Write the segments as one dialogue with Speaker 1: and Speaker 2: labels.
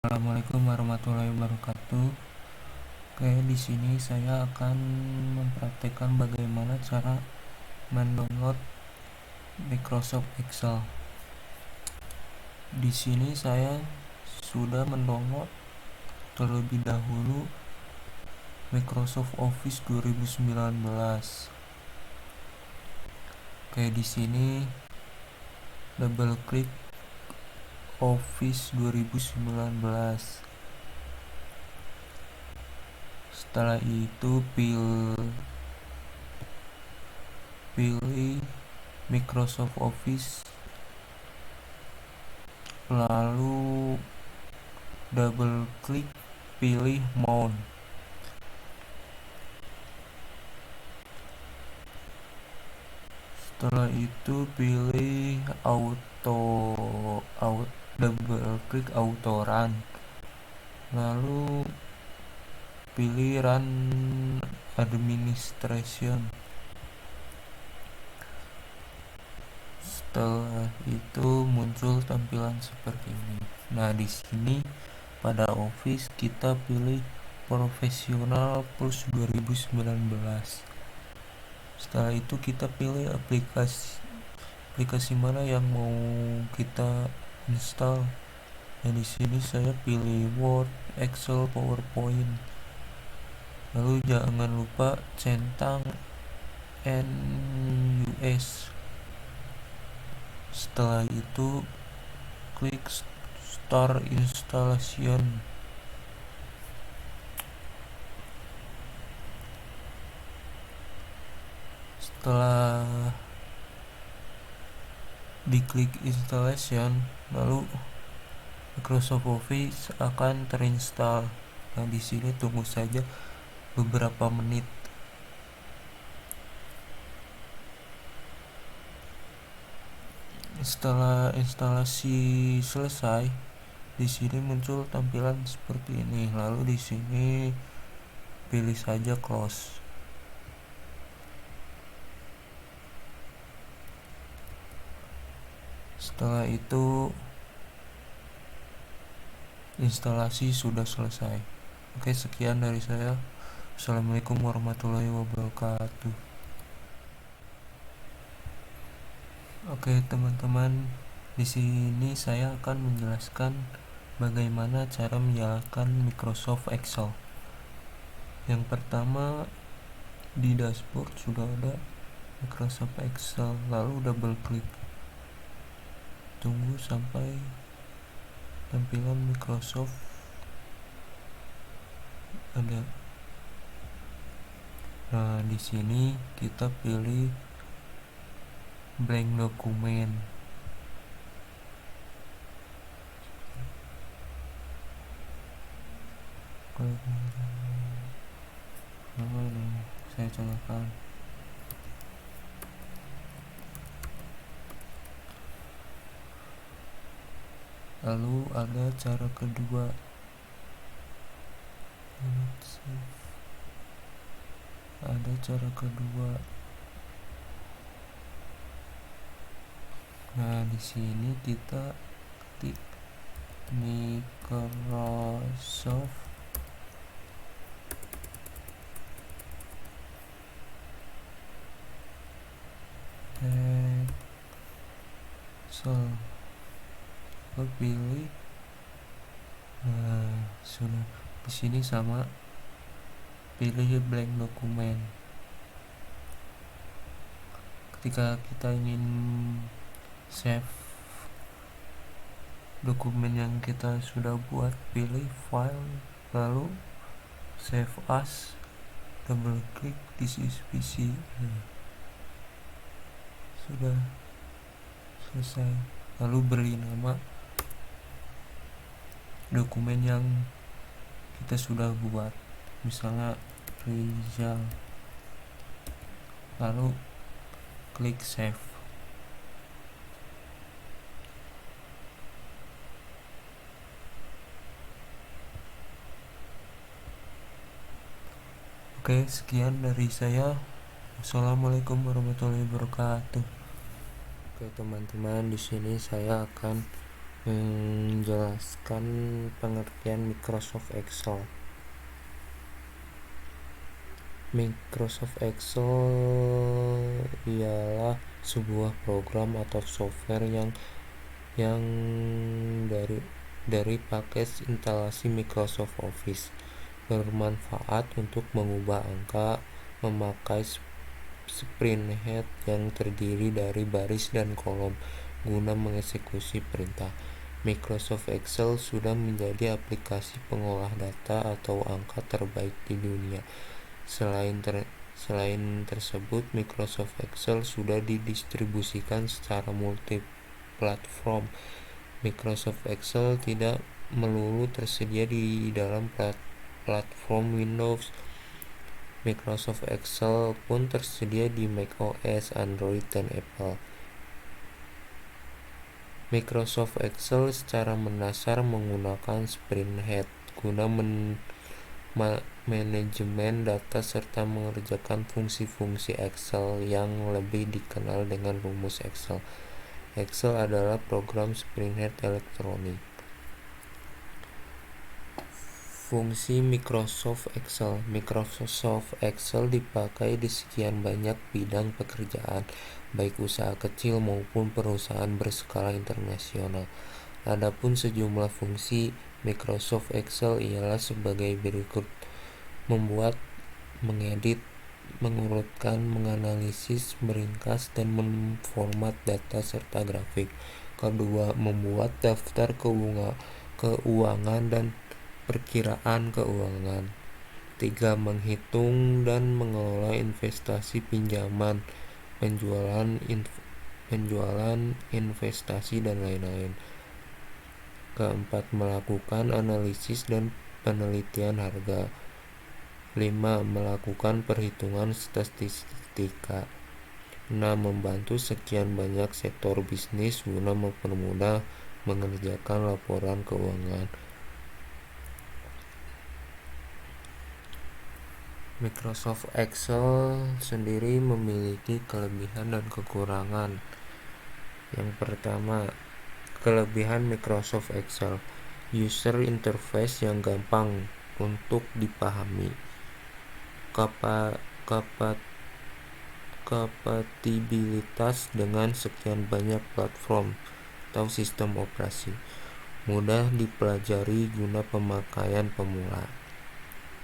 Speaker 1: Assalamualaikum warahmatullahi wabarakatuh. Oke, di sini saya akan mempraktekkan bagaimana cara mendownload Microsoft Excel. Di sini saya sudah mendownload terlebih dahulu Microsoft Office 2019. Oke, di sini double klik Office 2019. Setelah itu pilih Microsoft Office, lalu double klik pilih mount. Setelah itu pilih double klik auto run, lalu pilih run administration. Setelah itu muncul tampilan seperti ini. Nah, di sini pada Office kita pilih Professional Plus 2019. Setelah itu kita pilih aplikasi mana yang mau kita install. Nah, di sini saya pilih Word, Excel, PowerPoint. Lalu jangan lupa centang NUS. Setelah itu klik Start Installation. Setelah diklik installation, lalu Microsoft Office akan terinstall. Nah, di sini tunggu saja beberapa menit. Setelah instalasi selesai, di sini muncul tampilan seperti ini. Lalu di sini pilih saja close. Setelah itu instalasi sudah selesai. Oke, sekian dari saya. Assalamualaikum warahmatullahi wabarakatuh. Oke, teman-teman, di sini saya akan menjelaskan bagaimana cara menyalakan Microsoft Excel. Yang pertama, di dashboard sudah ada Microsoft Excel, lalu double klik. Tunggu sampai tampilan Microsoft ada. Nah, di sini kita pilih blank dokumen. Saya colokkan. Lalu ada cara kedua. Nah, di sini kita ketik Microsoft Excel. Lalu pilih. Nah, sudah. Di sini sama, pilih blank dokumen. Ketika kita ingin save dokumen yang kita sudah buat, pilih file, lalu save as, double klik this is PC. Sudah selesai. Lalu beri nama dokumen yang kita sudah buat, misalnya Rizal, lalu klik save. Oke, sekian dari saya. Assalamualaikum warahmatullahi wabarakatuh. Oke, teman-teman, di sini saya akan menjelaskan pengertian Microsoft Excel. Microsoft Excel ialah sebuah program atau software yang dari paket instalasi Microsoft Office, bermanfaat untuk mengubah angka memakai sprinthead yang terdiri dari baris dan kolom guna mengeksekusi perintah. Microsoft Excel sudah menjadi aplikasi pengolah data atau angka terbaik di dunia. Selain tersebut, Microsoft Excel sudah didistribusikan secara multi-platform. Microsoft Excel tidak melulu tersedia di dalam platform Windows. Microsoft Excel pun tersedia di macOS, Android, dan Apple. Microsoft Excel secara mendasar menggunakan sprinthead guna manajemen data serta mengerjakan fungsi-fungsi Excel yang lebih dikenal dengan rumus Excel. Excel adalah program sprinthead elektronik. Fungsi Microsoft Excel. Microsoft Excel dipakai di sekian banyak bidang pekerjaan, baik usaha kecil maupun perusahaan berskala internasional. Adapun sejumlah fungsi Microsoft Excel ialah sebagai berikut: membuat, mengedit, mengurutkan, menganalisis, meringkas, dan memformat data serta grafik. Kedua, membuat daftar keuangan dan perkiraan keuangan. 3. Menghitung dan mengelola investasi pinjaman, penjualan investasi, dan lain-lain. Keempat, melakukan analisis dan penelitian harga. 5. Melakukan perhitungan statistika. 6. Membantu sekian banyak sektor bisnis guna mempermudah mengerjakan laporan keuangan. Microsoft Excel sendiri memiliki kelebihan dan kekurangan. Yang pertama, kelebihan Microsoft Excel: user interface yang gampang untuk dipahami, kompatibilitas dengan sekian banyak platform atau sistem operasi, mudah dipelajari guna pemakaian pemula,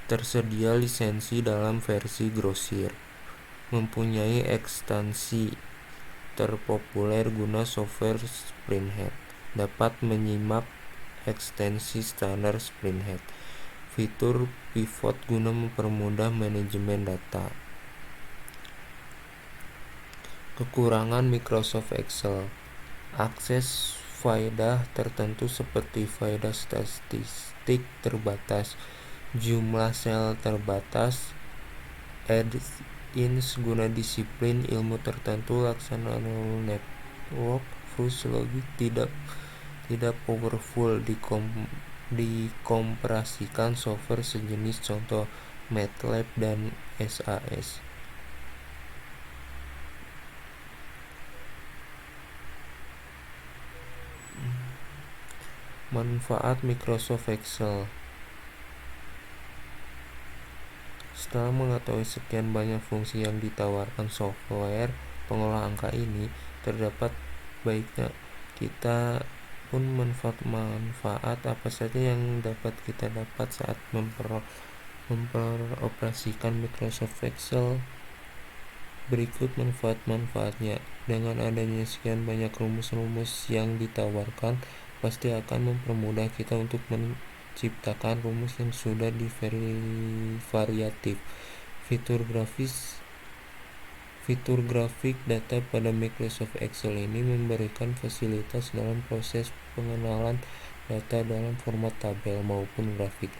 Speaker 1: tersedia lisensi dalam versi grosir, mempunyai ekstensi terpopuler guna software sprinthead, dapat menyimak ekstensi standar sprinthead, fitur pivot guna mempermudah manajemen data. Kekurangan Microsoft Excel: akses faedah tertentu seperti faedah statistik terbatas, jumlah sel terbatas, add-ins guna disiplin ilmu tertentu, laksanaan network, fuzz logik, tidak powerful, dikompresikan software sejenis, contoh MATLAB dan SAS. Manfaat Microsoft Excel: setelah mengetahui sekian banyak fungsi yang ditawarkan software pengolah angka ini, terdapat baiknya kita pun manfaat apa saja yang dapat kita dapat saat memperoperasikan Microsoft Excel. Berikut manfaat-manfaatnya. Dengan adanya sekian banyak rumus-rumus yang ditawarkan, pasti akan mempermudah kita untuk menciptakan rumus yang sudah variatif. Fitur grafik data pada Microsoft Excel ini memberikan fasilitas dalam proses pengenalan data dalam format tabel maupun grafik.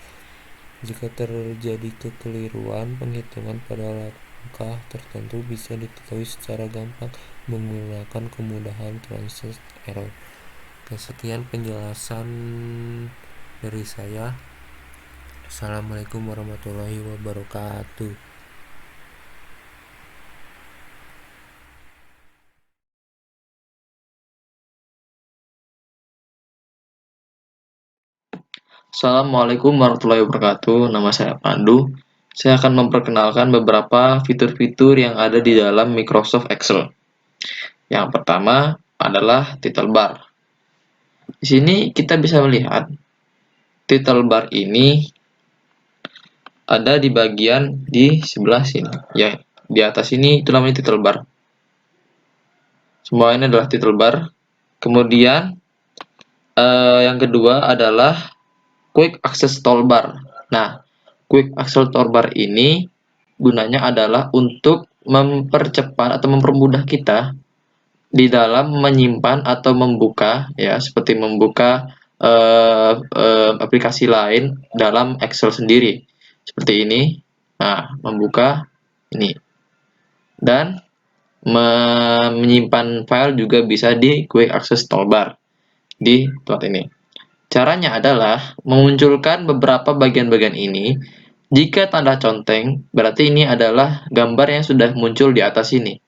Speaker 1: Jika terjadi kekeliruan penghitungan pada langkah tertentu, bisa diketahui secara gampang menggunakan kemudahan translate error. Sekian penjelasan dari saya. Assalamualaikum warahmatullahi wabarakatuh.
Speaker 2: Assalamualaikum warahmatullahi wabarakatuh. Nama saya Pandu. Saya akan memperkenalkan beberapa fitur-fitur yang ada di dalam Microsoft Excel. Yang pertama adalah title bar. Di sini kita bisa melihat title bar ini ada di bagian di sebelah sini. Ya, di atas ini itu namanya title bar. Semua ini adalah title bar. Kemudian yang kedua adalah Quick Access Toolbar. Nah, Quick Access Toolbar ini gunanya adalah untuk mempercepat atau mempermudah kita di dalam menyimpan atau membuka, ya, seperti membuka aplikasi lain dalam Excel sendiri. Seperti ini. Nah, membuka ini. Dan menyimpan file juga bisa di Quick Access Toolbar di tempat ini. Caranya adalah memunculkan beberapa bagian-bagian ini. Jika tanda conteng, berarti ini adalah gambar yang sudah muncul di atas ini.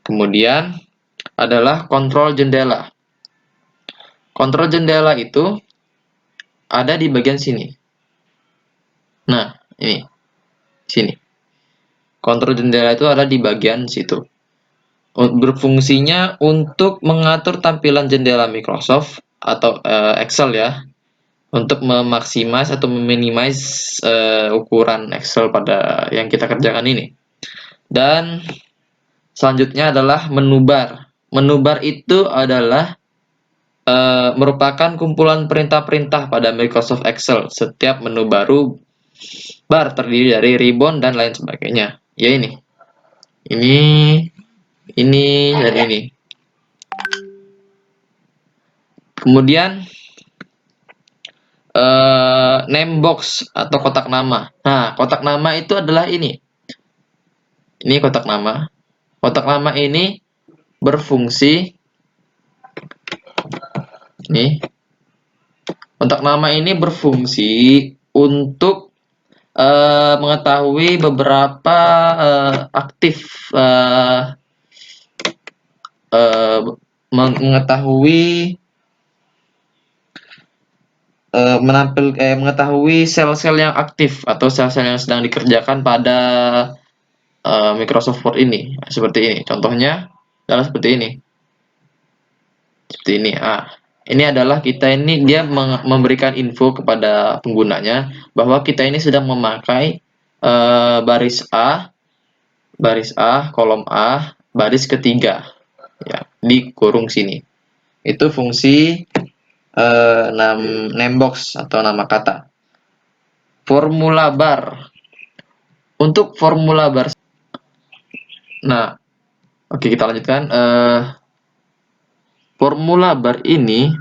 Speaker 2: Kemudian adalah kontrol jendela. Kontrol jendela itu ada di bagian sini. Nah, ini. Sini. Kontrol jendela itu ada di bagian situ. Berfungsinya untuk mengatur tampilan jendela Microsoft atau Excel ya, untuk memaksimasi atau meminimize ukuran Excel pada yang kita kerjakan ini. Dan selanjutnya adalah menu bar. Menu bar itu adalah merupakan kumpulan perintah-perintah pada Microsoft Excel. Setiap menu baru bar terdiri dari ribbon dan lain sebagainya. Ya ini. Ini, dan ini. Kemudian name box atau kotak nama. Nah, kotak nama itu adalah ini. Ini kotak nama. Kotak nama ini berfungsi nih. Kotak nama ini berfungsi untuk mengetahui beberapa aktif mengetahui mengetahui sel-sel yang aktif atau sel-sel yang sedang dikerjakan pada Microsoft Word ini. Seperti ini. Contohnya adalah seperti ini. Seperti ini. Ini adalah kita ini dia memberikan info kepada penggunanya bahwa kita ini sedang memakai baris A, kolom A, baris ketiga, ya, di kurung sini. Itu fungsi name box atau nama kata. Formula bar. Untuk formula bar. Nah, oke, kita lanjutkan. Formula bar ini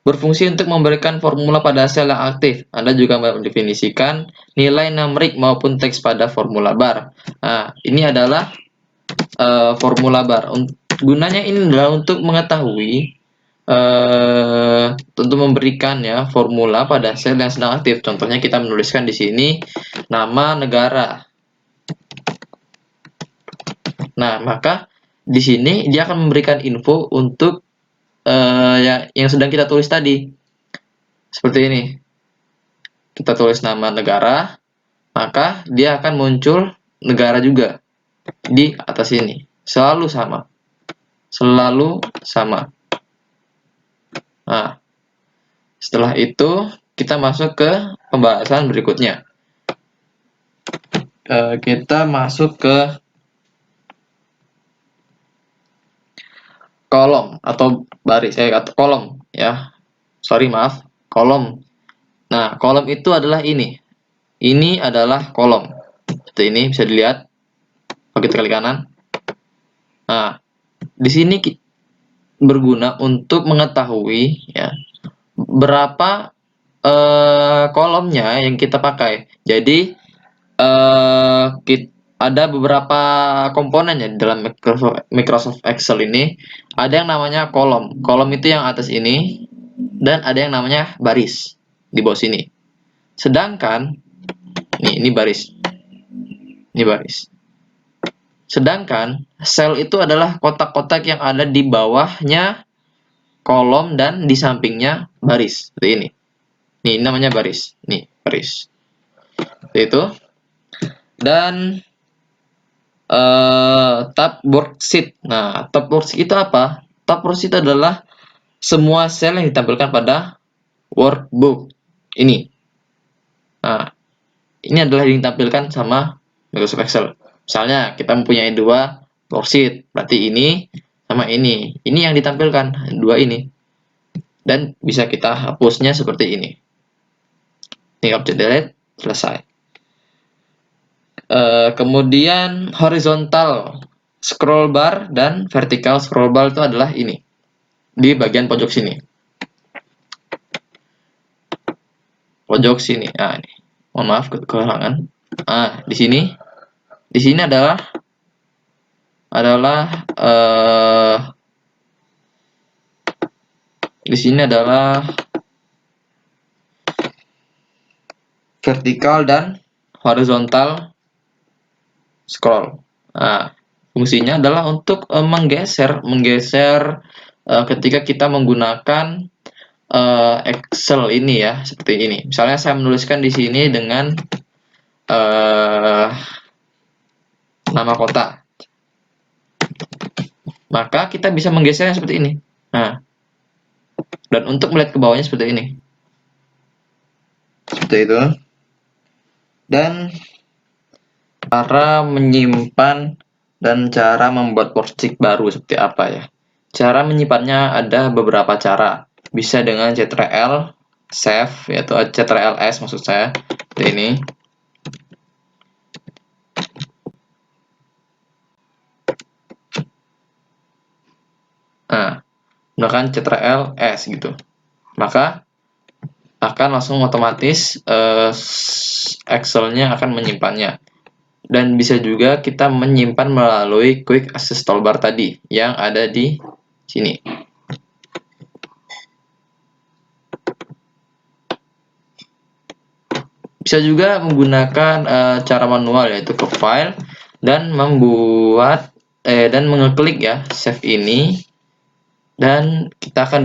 Speaker 2: berfungsi untuk memberikan formula pada sel yang aktif. Anda juga mendefinisikan nilai numerik maupun teks pada formula bar. Nah, ini adalah formula bar. Gunanya ini adalah untuk mengetahui, untuk memberikan ya formula pada sel yang sedang aktif. Contohnya kita menuliskan di sini nama negara. Nah, maka di sini dia akan memberikan info untuk yang sedang kita tulis tadi. Seperti ini. Kita tulis nama negara, maka dia akan muncul negara juga di atas ini. Selalu sama. Selalu sama. Nah, setelah itu kita masuk ke pembahasan berikutnya. Kita masuk ke kolom atau baris, atau kolom ya. Sorry, maaf, kolom. Nah, kolom itu adalah ini. Ini adalah kolom. Seperti ini bisa dilihat. Kalau kita klik kanan. Nah, di sini berguna untuk mengetahui ya berapa kolomnya yang kita pakai. Jadi ada beberapa komponen ya di dalam Microsoft Excel ini. Ada yang namanya kolom. Kolom itu yang atas ini, dan ada yang namanya baris di bawah sini. Sedangkan ini baris. Ini baris. Sedangkan sel itu adalah kotak-kotak yang ada di bawahnya kolom dan di sampingnya baris. Seperti ini. Nih, ini namanya baris. Nih, baris. Seperti itu. Dan tab worksheet. Nah, tab worksheet itu apa? Tab worksheet adalah semua sel yang ditampilkan pada workbook ini. Nah, ini adalah yang ditampilkan sama Microsoft Excel. Misalnya kita mempunyai dua worksheet, berarti ini sama ini. Ini yang ditampilkan, dua ini. Dan bisa kita hapusnya seperti ini. Ini object delete, selesai. Kemudian horizontal scroll bar dan vertical scroll bar itu adalah ini. Di bagian pojok sini. Pojok sini. Nah, ini. Mohon maaf kekurangan. Nah, di sini. Di sini adalah di sini adalah vertikal dan horizontal scroll. Nah, fungsinya adalah untuk menggeser ketika kita menggunakan Excel ini ya, seperti ini. Misalnya saya menuliskan di sini dengan nama kota. Maka kita bisa menggesernya seperti ini. Nah, dan untuk melihat ke bawahnya seperti ini. Seperti itu. Dan cara menyimpan dan cara membuat worksheet baru seperti apa ya? Cara menyimpannya ada beberapa cara. Bisa dengan Ctrl save, yaitu Ctrl+S maksud saya, seperti ini. Nah, gunakan Ctrl+S gitu. Maka akan langsung otomatis Excel-nya akan menyimpannya. Dan bisa juga kita menyimpan melalui Quick Access Toolbar tadi yang ada di sini. Bisa juga menggunakan cara manual, yaitu ke file dan membuat dan mengeklik ya save ini, dan kita akan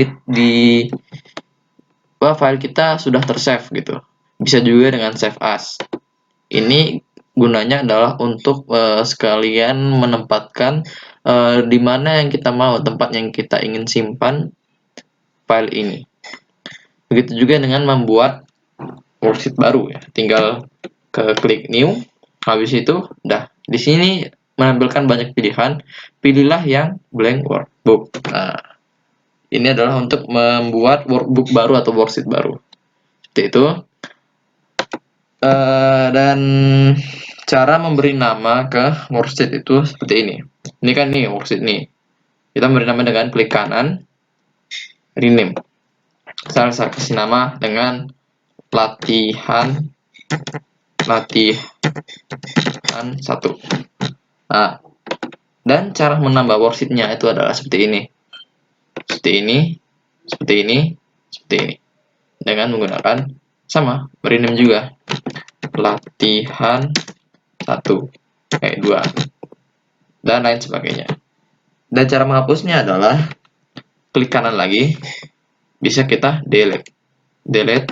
Speaker 2: file kita sudah tersave gitu. Bisa juga dengan save as. Ini gunanya adalah untuk sekalian menempatkan di mana yang kita mau, tempat yang kita ingin simpan file ini. Begitu juga dengan membuat worksheet baru ya. Tinggal klik new, habis itu udah di sini menampilkan banyak pilihan. Pilihlah yang blank workbook. Nah, ini adalah untuk membuat workbook baru atau worksheet baru. Seperti itu. Dan cara memberi nama ke worksheet itu seperti ini. Ini kan nih worksheet nih. Kita memberi nama dengan klik kanan, rename. Saya kasih nama dengan latihan 1. Nah, dan cara menambah worksheet-nya itu adalah seperti ini. Seperti ini, seperti ini, seperti ini. Dengan menggunakan sama, rename juga. Latihan 1, 2, dan lain sebagainya. Dan cara menghapusnya adalah klik kanan lagi, bisa kita delete, delete,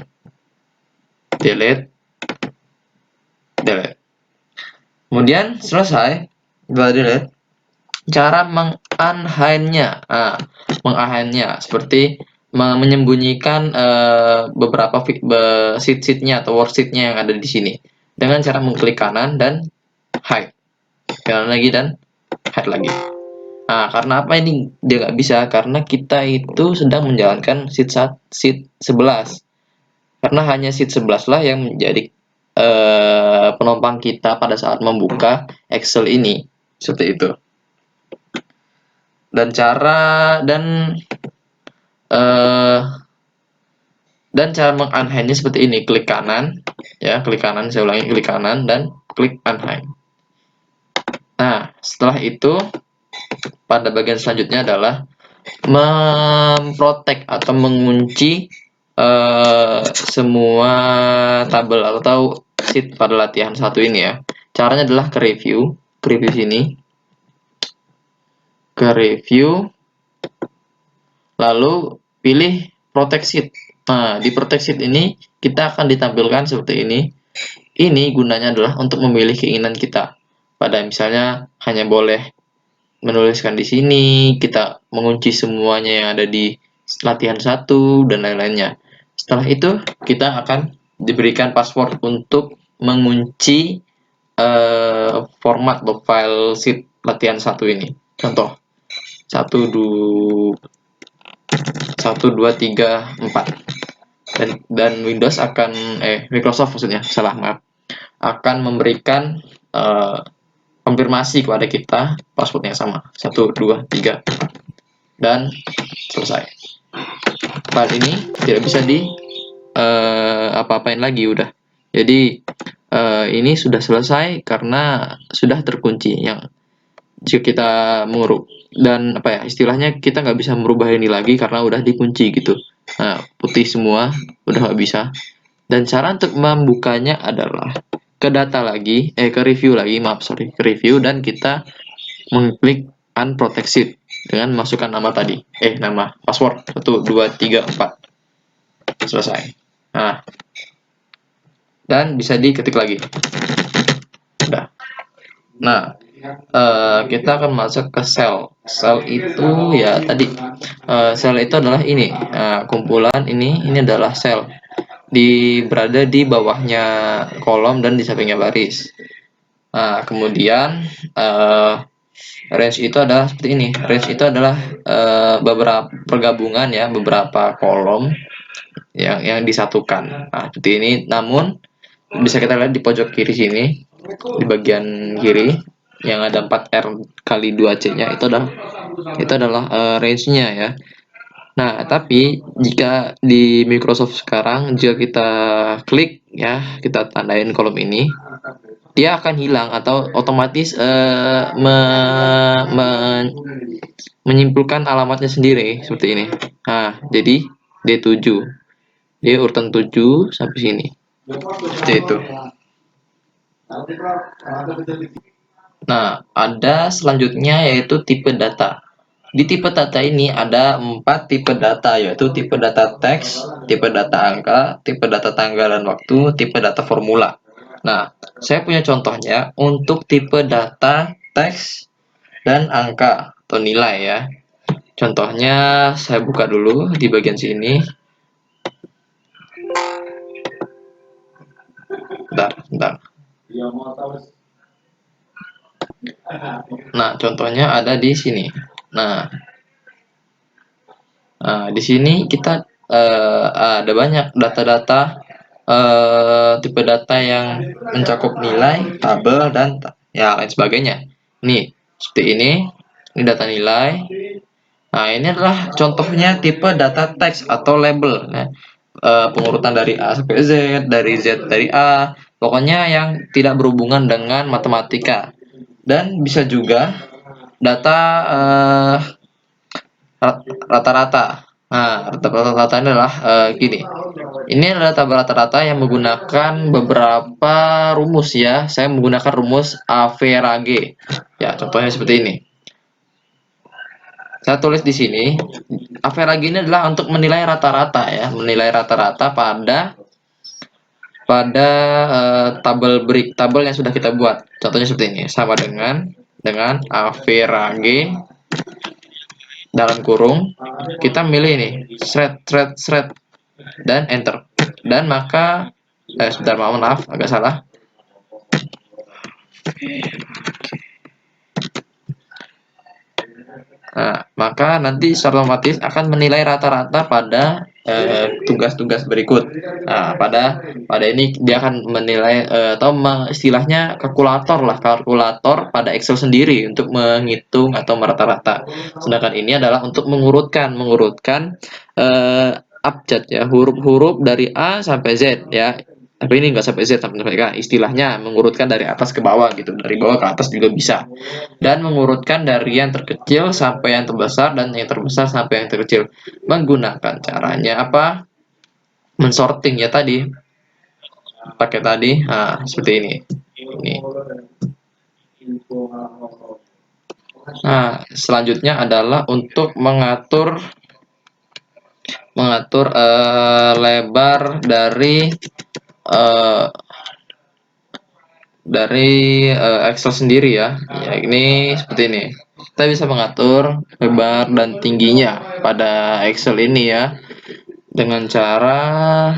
Speaker 2: delete, delete. Kemudian selesai, setelah delete, cara mengunhide-nya, mengunhide-nya seperti menyembunyikan beberapa sheet-sheetnya atau worksheet-nya yang ada di sini dengan cara mengklik kanan dan hide, kanan lagi dan hide lagi. Nah, karena apa ini dia nggak bisa? Karena kita itu sedang menjalankan sheet 11. Karena hanya sheet 11 lah yang menjadi penopang kita pada saat membuka Excel ini. Seperti itu. Dan cara mengunhide-nya seperti ini, klik kanan ya, klik kanan, saya ulangi, klik kanan dan klik unhide. Nah, setelah itu pada bagian selanjutnya adalah memprotek atau mengunci semua tabel atau sheet pada latihan 1 ini ya. Caranya adalah ke review sini, ke review, lalu pilih protect sheet. Nah, di protect sheet ini kita akan ditampilkan seperti ini. Ini gunanya adalah untuk memilih keinginan kita. Pada misalnya hanya boleh menuliskan di sini, kita mengunci semuanya yang ada di latihan 1 dan lain-lainnya. Setelah itu, kita akan diberikan password untuk mengunci format atau file sheet latihan 1 ini. Contoh 1 2 3 4. Dan Windows akan Microsoft maksudnya, salah maaf, akan memberikan konfirmasi kepada kita passwordnya sama 1 2 3 dan selesai. File ini tidak bisa di apa-apain lagi udah. Jadi ini sudah selesai karena sudah terkunci yang jika kita menguruk, dan apa ya istilahnya, kita nggak bisa merubah ini lagi karena udah dikunci gitu. Nah, putih semua, udah nggak bisa. Dan cara untuk membukanya adalah ke data lagi, ke review lagi, ke review, dan kita mengklik unprotected dengan masukkan nama tadi, nama password 1 2 3 4. Selesai. Dan bisa diketik lagi. Udah. Nah, kita akan masuk ke sel. Sel itu ya tadi, sel itu adalah ini, kumpulan ini adalah sel. Berada di bawahnya kolom dan di sampingnya baris. Nah, kemudian range itu adalah seperti ini. Range itu adalah beberapa pergabungan ya, beberapa kolom yang disatukan. Nah, seperti ini. Namun bisa kita lihat di pojok kiri sini, di bagian kiri yang ada 4R kali 2C-nya itu adalah range-nya ya. Nah, tapi jika di Microsoft sekarang, jika kita klik ya, kita tandain kolom ini, dia akan hilang atau otomatis menyimpulkan alamatnya sendiri seperti ini. Nah, jadi D7. Dia urutan 7 sampai sini. Seperti itu. Nah, ada selanjutnya yaitu tipe data. Di tipe data ini ada 4 tipe data, yaitu tipe data teks, tipe data angka, tipe data tanggal dan waktu, tipe data formula. Nah, saya punya contohnya untuk tipe data teks dan angka atau nilai ya. Contohnya saya buka dulu di bagian sini. Bentar. Nah, contohnya ada di sini. Nah, di sini kita ada banyak data-data, tipe data yang mencakup nilai, tabel, dan ya lain sebagainya. Nih, seperti ini data nilai. Nah, ini adalah contohnya tipe data teks atau label. Nah, pengurutan dari A sampai Z, dari Z dari A, pokoknya yang tidak berhubungan dengan matematika. Dan bisa juga data rata-rata. Nah, rata-rata ini adalah gini. Ini adalah tabel rata-rata yang menggunakan beberapa rumus ya. Saya menggunakan rumus Average. Ya, contohnya seperti ini. Saya tulis di sini, average ini adalah untuk menilai rata-rata ya, menilai rata-rata pada tabel yang sudah kita buat. Contohnya seperti ini, sama dengan average dalam kurung, kita milih ini, shred, dan enter. Dan maka, sebentar, maaf, agak salah. Nah, maka nanti secara otomatis akan menilai rata-rata pada tugas-tugas berikut. Nah, pada ini dia akan menilai atau istilahnya kalkulator pada Excel sendiri untuk menghitung atau merata-rata. Sedangkan ini adalah untuk mengurutkan abjad ya, huruf-huruf dari A sampai Z ya. Tapi ini nggak sampai Z, sampai mereka istilahnya mengurutkan dari atas ke bawah gitu, dari bawah ke atas juga bisa, dan mengurutkan dari yang terkecil sampai yang terbesar dan yang terbesar sampai yang terkecil. Menggunakan caranya apa? Mensorting ya tadi. Pakai tadi, seperti ini. Nah, selanjutnya adalah untuk mengatur lebar eh, Excel sendiri ya. Ya, ini seperti ini. Kita bisa mengatur lebar dan tingginya pada Excel ini ya dengan cara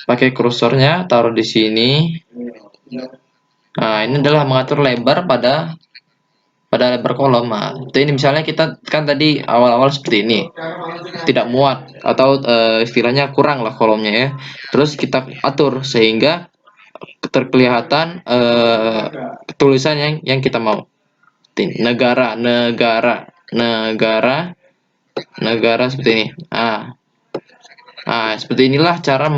Speaker 2: pakai kursornya taruh di sini. Nah, ini adalah mengatur lebar pada lebar kolom. Nah, itu ini misalnya kita kan tadi awal-awal seperti ini, tidak muat atau istilahnya kurang lah kolomnya ya. Terus kita atur sehingga terkelihatan tulisan yang kita mau. Negara, negara, negara, negara seperti ini. Nah, seperti inilah cara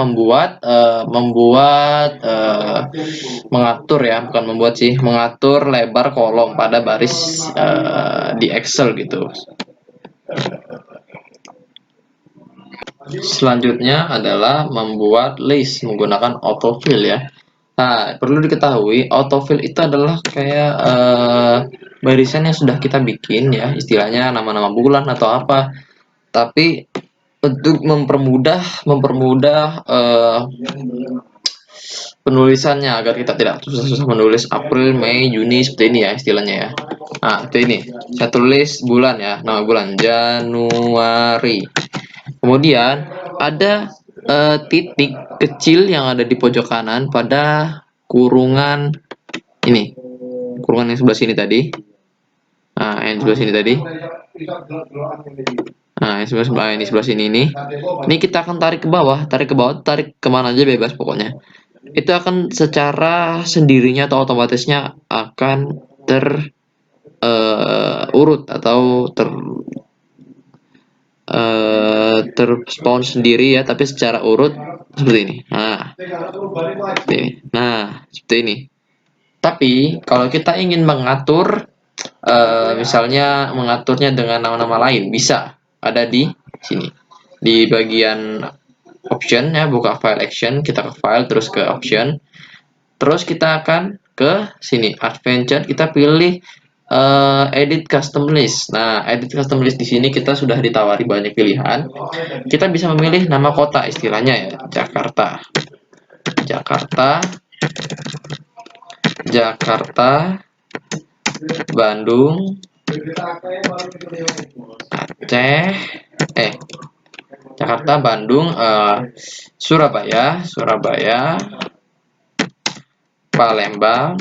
Speaker 2: mengatur ya, bukan membuat sih, mengatur lebar kolom pada baris di Excel gitu. Selanjutnya adalah membuat list menggunakan autofill ya. Nah, perlu diketahui autofill itu adalah kayak barisan yang sudah kita bikin ya, istilahnya nama-nama bulan atau apa. Tapi untuk mempermudah penulisannya agar kita tidak susah-susah menulis April, Mei, Juni seperti ini ya istilahnya ya. Nah, seperti ini. Saya tulis bulan ya, nama bulan Januari. Kemudian ada titik kecil yang ada di pojok kanan pada kurungan ini. Kurungan yang sebelah sini tadi. Nah, yang sebelah sini tadi. Nah, yang sebelah sini ini. Ini kita akan tarik ke bawah, tarik kemana aja bebas pokoknya. Itu akan secara sendirinya atau otomatisnya akan urut atau terspawn sendiri ya, tapi secara urut seperti ini. Nah, seperti ini. Tapi kalau kita ingin mengatur misalnya mengaturnya dengan nama-nama lain, bisa ada di sini. Di bagian option ya, buka file action, kita ke file terus ke option. Terus kita akan ke sini adventure, kita pilih edit custom list. Nah, edit custom list di sini kita sudah ditawari banyak pilihan. Kita bisa memilih nama kota istilahnya ya, Jakarta. Jakarta, Jakarta, Bandung, Aceh, Jakarta, Bandung, Surabaya, Surabaya, Palembang,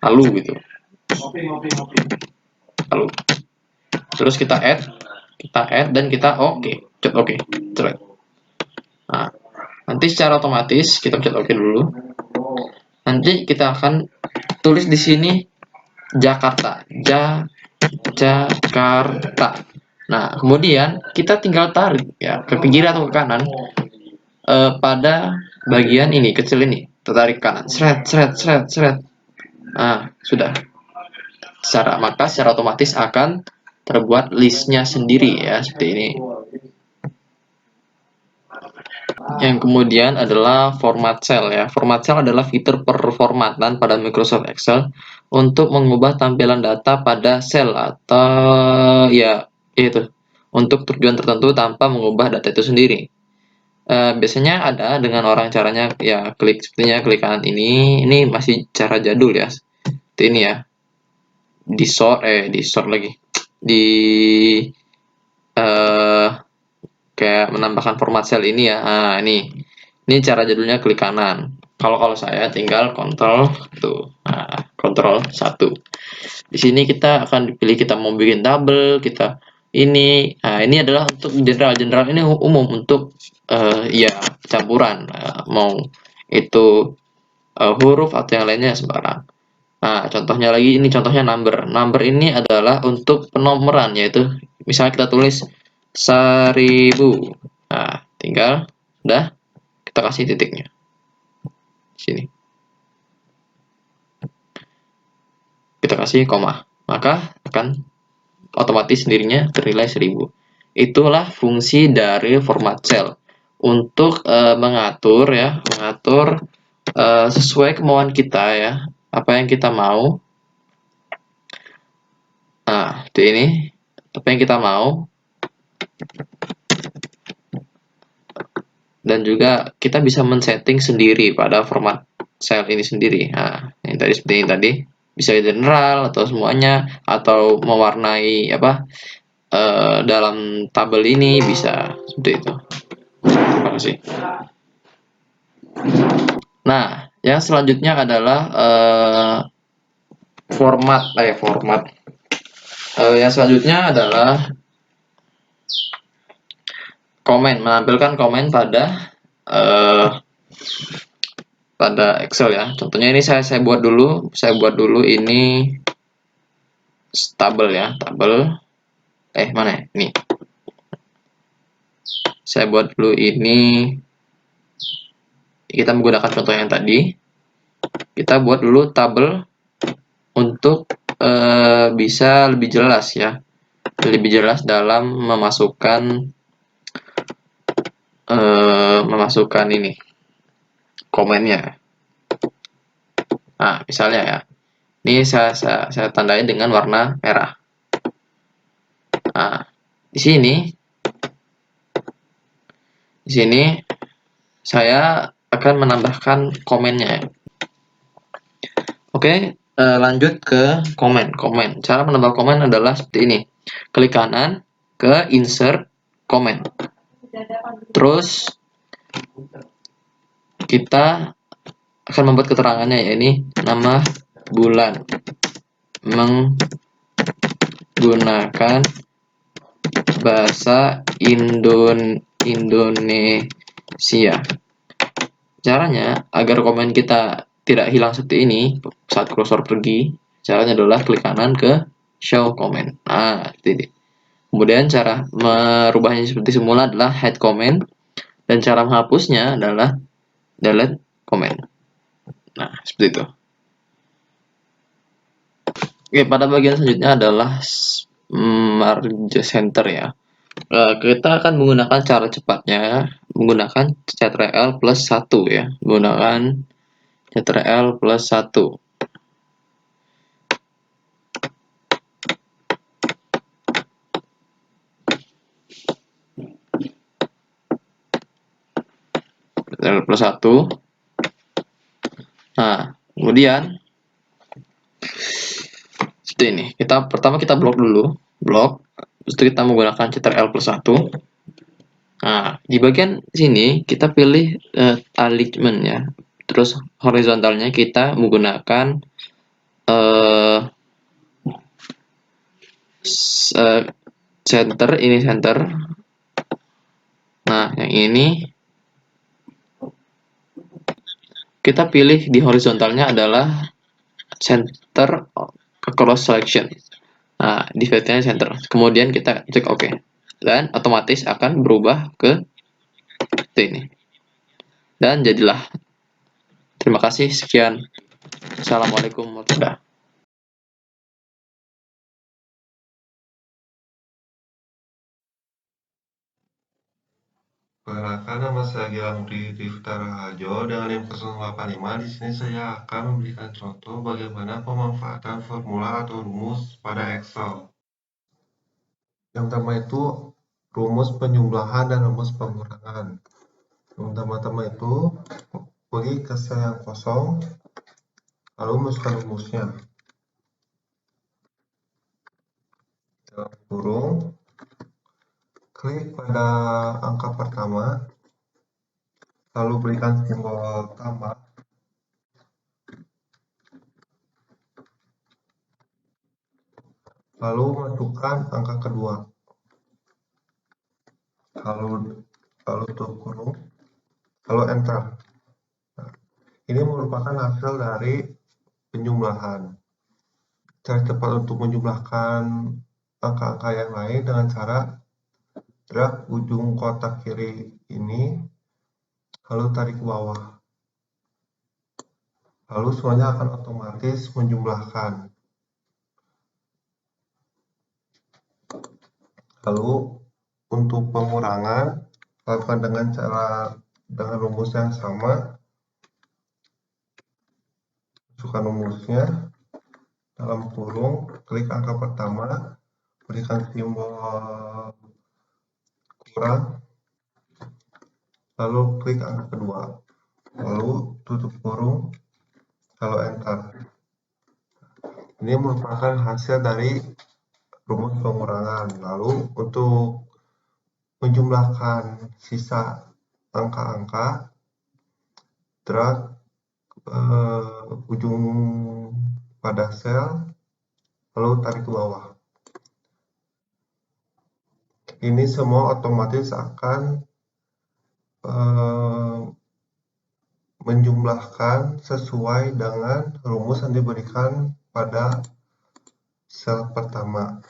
Speaker 2: lalu gitu. Lalu, terus kita add dan kita pencet oke. Nah, nanti secara otomatis kita pencet oke dulu. Nanti kita akan tulis di sini Jakarta, Jakarta. Nah, kemudian kita tinggal tarik ya ke kiri atau ke kanan pada bagian ini kecil ini, tertarik ke kanan, seret. Nah, sudah. Maka secara otomatis akan terbuat listnya sendiri ya seperti ini. Yang kemudian adalah format cell ya. Format cell adalah fitur performatan pada Microsoft Excel untuk mengubah tampilan data pada sel atau ya itu untuk tujuan tertentu tanpa mengubah data itu sendiri. Biasanya ada dengan orang caranya ya sepertinya klik kanan ini masih cara jadul ya. Seperti ini ya. Di sort lagi. Kayak menambahkan format cell ini ya. Nah, ini cara jadulnya klik kanan. Kalau saya tinggal kontrol tuh. Nah, kontrol 1. Di sini kita akan dipilih kita mau bikin tabel, kita ini. Nah, ini adalah untuk general ini umum untuk ya campuran mau itu huruf atau yang lainnya sembarang. Nah, contohnya lagi ini contohnya number. Number ini adalah untuk penomoran yaitu misalnya kita tulis 1000. Nah, tinggal udah kita kasih titiknya. Sini. Kita kasih koma. Maka akan otomatis sendirinya ternilai 1000. Itulah fungsi dari format cell untuk mengatur sesuai kemauan kita ya, apa yang kita mau Nah, seperti ini. Apa yang kita mau. Dan juga kita bisa men-setting sendiri pada format sel ini sendiri. Nah, yang tadi seperti ini tadi. Bisa general atau semuanya. Atau mewarnai dalam tabel ini bisa seperti itu. Terima kasih. Nah, yang selanjutnya adalah format. Yang selanjutnya adalah komen, menampilkan komen eh, pada Excel ya. Contohnya ini saya buat dulu ini tabel ya, tabel. Mana ya? Ini. Saya buat dulu ini. Kita menggunakan contoh yang tadi. Kita buat dulu tabel untuk bisa lebih jelas ya. Lebih jelas dalam memasukkan ini komennya. Nah, misalnya ya. Ini saya tandai dengan warna merah. Nah, di sini saya akan menambahkan komennya. Oke, lanjut ke komen. Cara menambah komen adalah seperti ini. Klik kanan ke insert comment. Terus kita akan membuat keterangannya ya, ini nama bulan menggunakan bahasa Indonesia. Caranya agar komen kita tidak hilang seperti ini saat cursor pergi, caranya adalah klik kanan ke show comment. Nah, seperti ini. Kemudian cara merubahnya seperti semula adalah hide comment, dan cara menghapusnya adalah delete comment. Nah, seperti itu. Oke, pada bagian selanjutnya adalah margin center ya. Kita akan menggunakan cara cepatnya menggunakan Ctrl plus 1 ya. Menggunakan Ctrl plus 1. Ctrl plus 1. Nah, kemudian seperti ini. Pertama kita blok dulu, Terus kita menggunakan Ctrl plus 1. Nah, di bagian sini kita pilih alignment ya. Terus horizontalnya kita menggunakan center, ini center. Nah, yang ini kita pilih di horizontalnya adalah center across selection. Nah, di filternya center. Kemudian kita cek OK. Dan otomatis akan berubah ke ini. Dan jadilah. Terima kasih, sekian. Assalamualaikum warahmatullahi wabarakatuh.
Speaker 3: Perkenalkan, nama saya Gilang Rifta Raharjo dengan NIM 085. Di sini saya akan memberikan contoh bagaimana pemanfaatan formula atau rumus pada Excel. Yang pertama itu rumus penjumlahan dan rumus pengurangan. Yang pertama itu pergi ke sel yang kosong, lalu masukkan rumusnya. Dalam kurung, klik pada angka pertama, lalu berikan simbol tambah. Lalu masukkan angka kedua. Lalu tutup kurung, lalu enter. Nah, ini merupakan hasil dari penjumlahan. Cara cepat untuk menjumlahkan angka-angka yang lain dengan cara drag ujung kotak kiri ini, lalu tarik ke bawah. Lalu semuanya akan otomatis menjumlahkan. Lalu untuk pengurangan, lakukan dengan rumus yang sama. Masukkan rumusnya, dalam kurung, klik angka pertama, berikan simbol kurang, lalu klik angka kedua, lalu tutup kurung, lalu enter. Ini merupakan hasil dari rumus pengurangan. Lalu untuk menjumlahkan sisa angka-angka, drag ujung pada sel, lalu tarik ke bawah. Ini semua otomatis akan menjumlahkan sesuai dengan rumus yang diberikan pada sel pertama.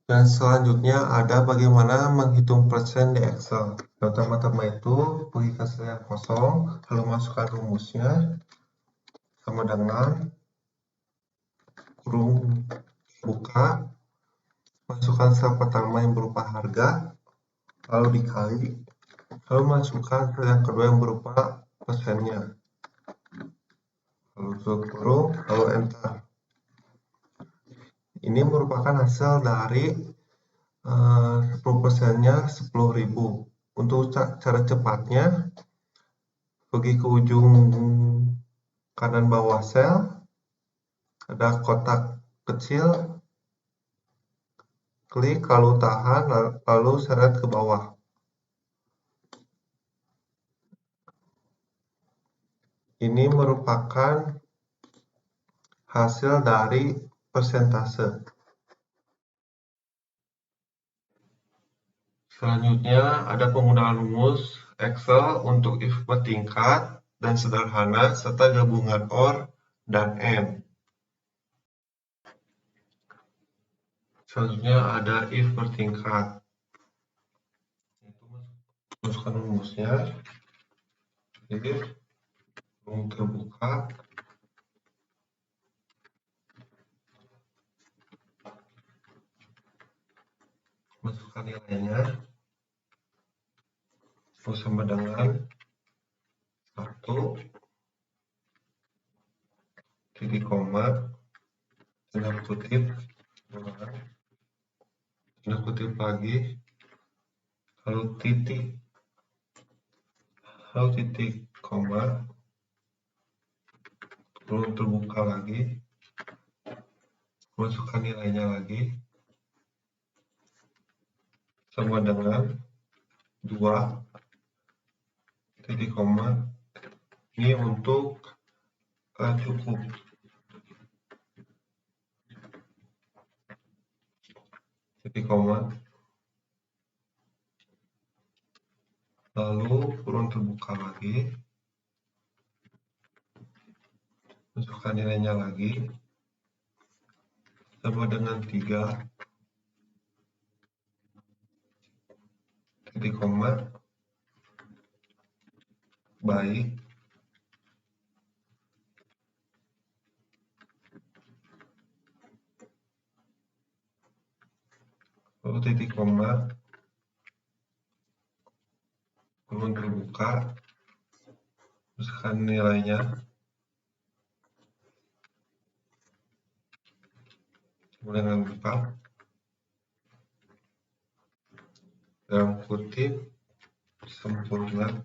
Speaker 3: Dan selanjutnya ada bagaimana menghitung persen di Excel. Pertama-tama itu pergi ke sel yang kosong, lalu masukkan rumusnya sama dengan kurung buka, masukkan sel pertama yang berupa harga, lalu dikali, lalu masukkan sel yang kedua yang berupa persennya, lalu tutup kurung, lalu enter. Ini merupakan hasil dari 10%-nya 10.000. Untuk cara cepatnya, pergi ke ujung kanan bawah sel, ada kotak kecil, klik lalu tahan, lalu seret ke bawah. Ini merupakan hasil dari persentase. Selanjutnya ada penggunaan rumus Excel untuk if bertingkat dan sederhana serta gabungan OR dan AND. Selanjutnya ada if bertingkat. Masukkan rumusnya. If kurung terbuka, masukkan nilainya sama dengan 1, titik koma, tanda kutip, tanda kutip lagi, lalu titik, lalu titik koma, kurung terbuka lagi, masukkan nilainya lagi, sama dengan 2, titik koma. Ini untuk cukup. Titik koma. Lalu kurung terbuka lagi. Masukkan nilainya lagi. Sama dengan 3, titik koma. Baik. Lalu titik koma, kurung terbuka, masukkan nilainya, dengan 4, dalam kutip, sempurna.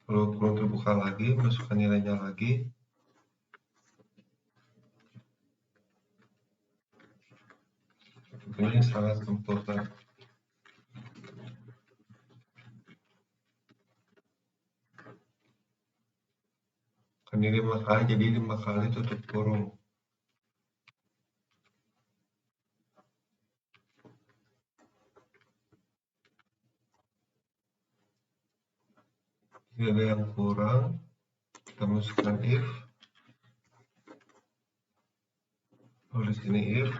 Speaker 3: Lalu kurung terbuka lagi, masukkan nilainya lagi, ini sangat sempurna. Kan ini 5 kali, jadi 5 kali tutup kurung. Ini ada yang kurang, kita masukkan if, lalu di sini if,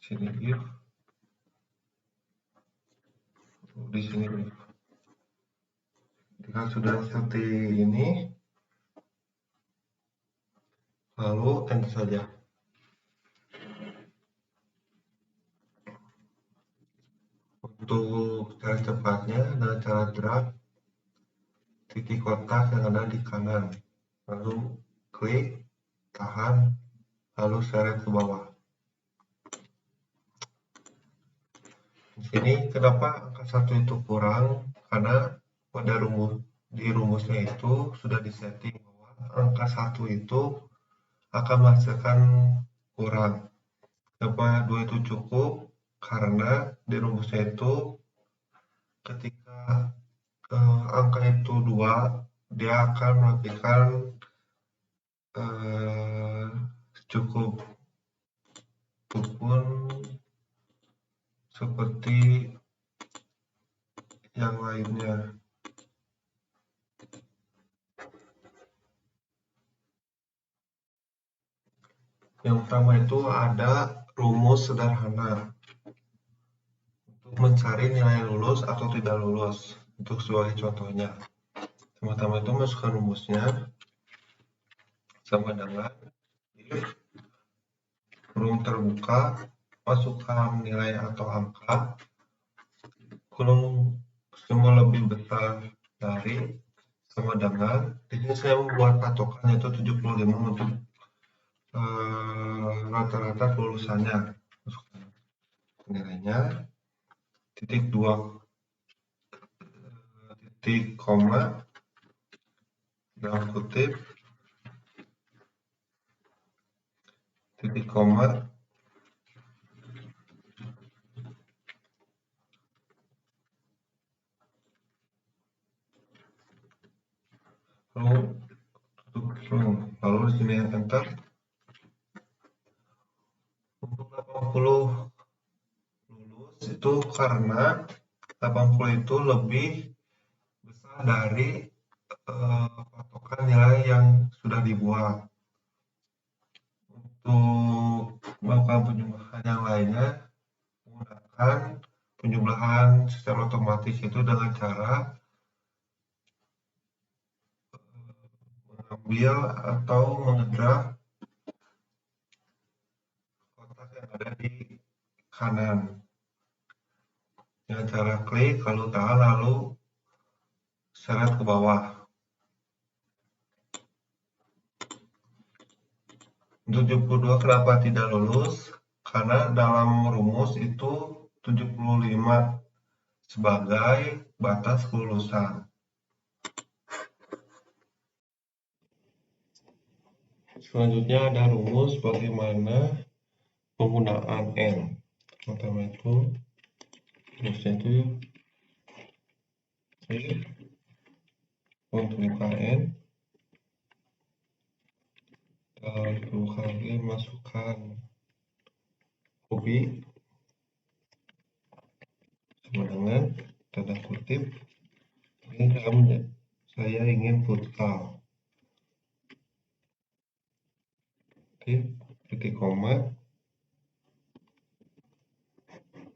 Speaker 3: sini if, di sini if. Jika sudah seperti ini, lalu enter saja. Untuk cara cepatnya dengan cara drag titik kotak yang ada di kanan, lalu klik, tahan, lalu seret ke bawah. Di sini kenapa angka 1 itu kurang? Karena pada rumusnya itu sudah disetting bahwa angka 1 itu akan menghasilkan kurang. Kenapa 2 itu cukup? Karena di rumusnya itu ketika angka itu 2, dia akan melakukan cukup pun seperti yang lainnya. Yang pertama itu ada rumus sederhana untuk mencari nilai lulus atau tidak lulus. Untuk sebagai contohnya, pertama itu masukkan rumusnya sama dengan if kurung terbuka, masukkan nilai atau angka kurung semua lebih besar dari sama dengan, di sini saya membuat patokan yaitu 75 untuk rata-rata kelulusannya. Masukkan nilainya, titik 2 titik koma dalam kutip, titik koma, lalu tutup kurung, lalu di sini enter. Untuk 80 lulus itu karena 80 itu lebih besar dari patokan nilai yang sudah dibuat. Untuk melakukan penjumlahan yang lainnya menggunakan penjumlahan secara otomatis, itu dengan cara mengambil atau mengedrag kotak yang ada di kanan dengan cara klik, lalu tahan, lalu seret ke bawah. Untuk 72 kenapa tidak lulus? Karena dalam rumus itu 75 sebagai batas kelulusan. Selanjutnya ada rumus bagaimana penggunaan N. Pertama itu rumusnya itu untuk buka N, lalu kali masukkan hobi sama dengan tanda kutip, ini saya ingin futsal. Oke, titik koma,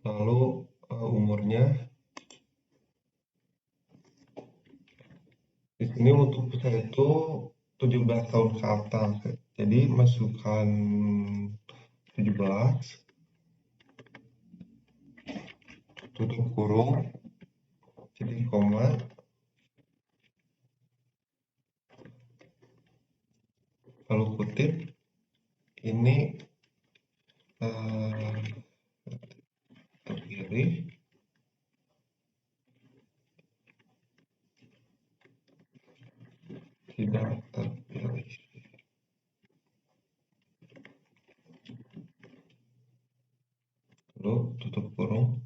Speaker 3: lalu umurnya di sini untuk futsal itu 17 tahun ke atas, jadi masukkan 17, tutup kurung, titik koma, lalu kutip, ini terpilih, tidak terpilih. Lalu tutup kurung,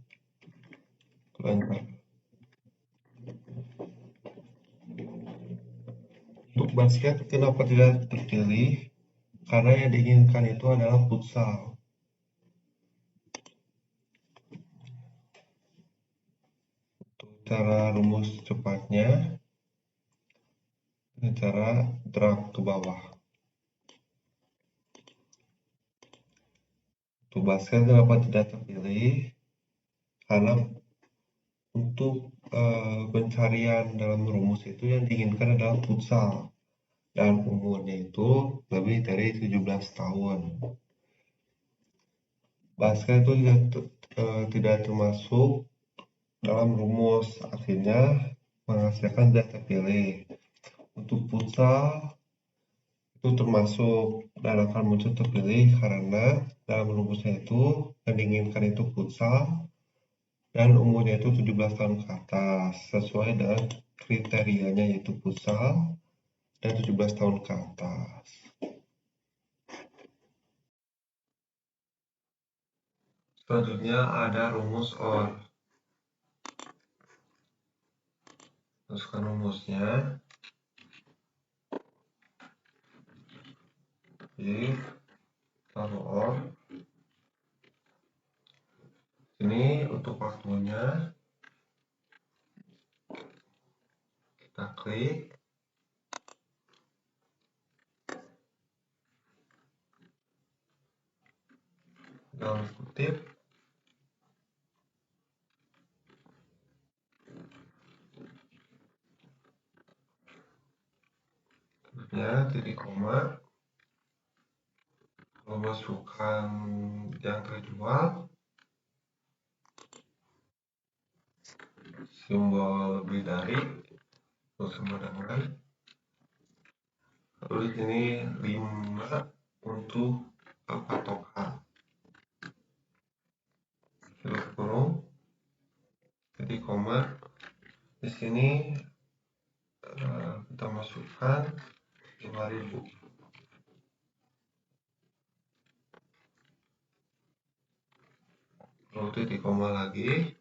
Speaker 3: enter. Untuk basket kenapa tidak terpilih? Karena yang diinginkan itu adalah futsal. Untuk cara rumus cepatnya dengan cara drag ke bawah. Untuk basket kenapa tidak terpilih? Karena untuk pencarian dalam rumus itu yang diinginkan adalah futsal dan umurnya itu lebih dari 17 tahun. Basket itu tidak termasuk dalam rumus artinya menghasilkan zat terpilih. Untuk futsal itu termasuk dan akan muncul terpilih karena dalam rumusnya itu yang diinginkan itu futsal dan umurnya itu 17 tahun ke atas sesuai dengan kriterianya yaitu futsal dan 17 tahun ke atas. Selanjutnya ada rumus OR. Masukkan rumusnya. Jadi lalu OR. Ini untuk waktunya kita klik. Dalam kutip titik koma, memasukkan yang terjual, simbol lebih dari, terus sama dengan, lalu di sini 5 untuk patokan, tutup kurung, titik koma. Di sini kita masukkan 5.000. Lalu titik koma lagi.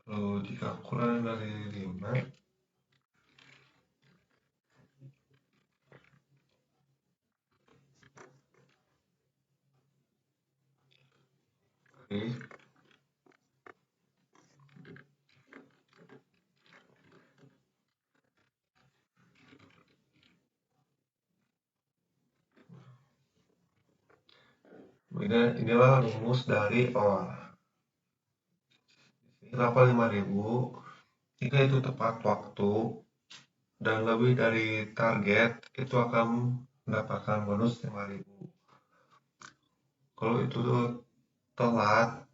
Speaker 3: Lalu jika kurang dari 5, klik. Inilah rumus dari OR. Kenapa 5.000? Jika itu tepat waktu dan lebih dari target, itu akan mendapatkan bonus 5.000. Kalau itu telat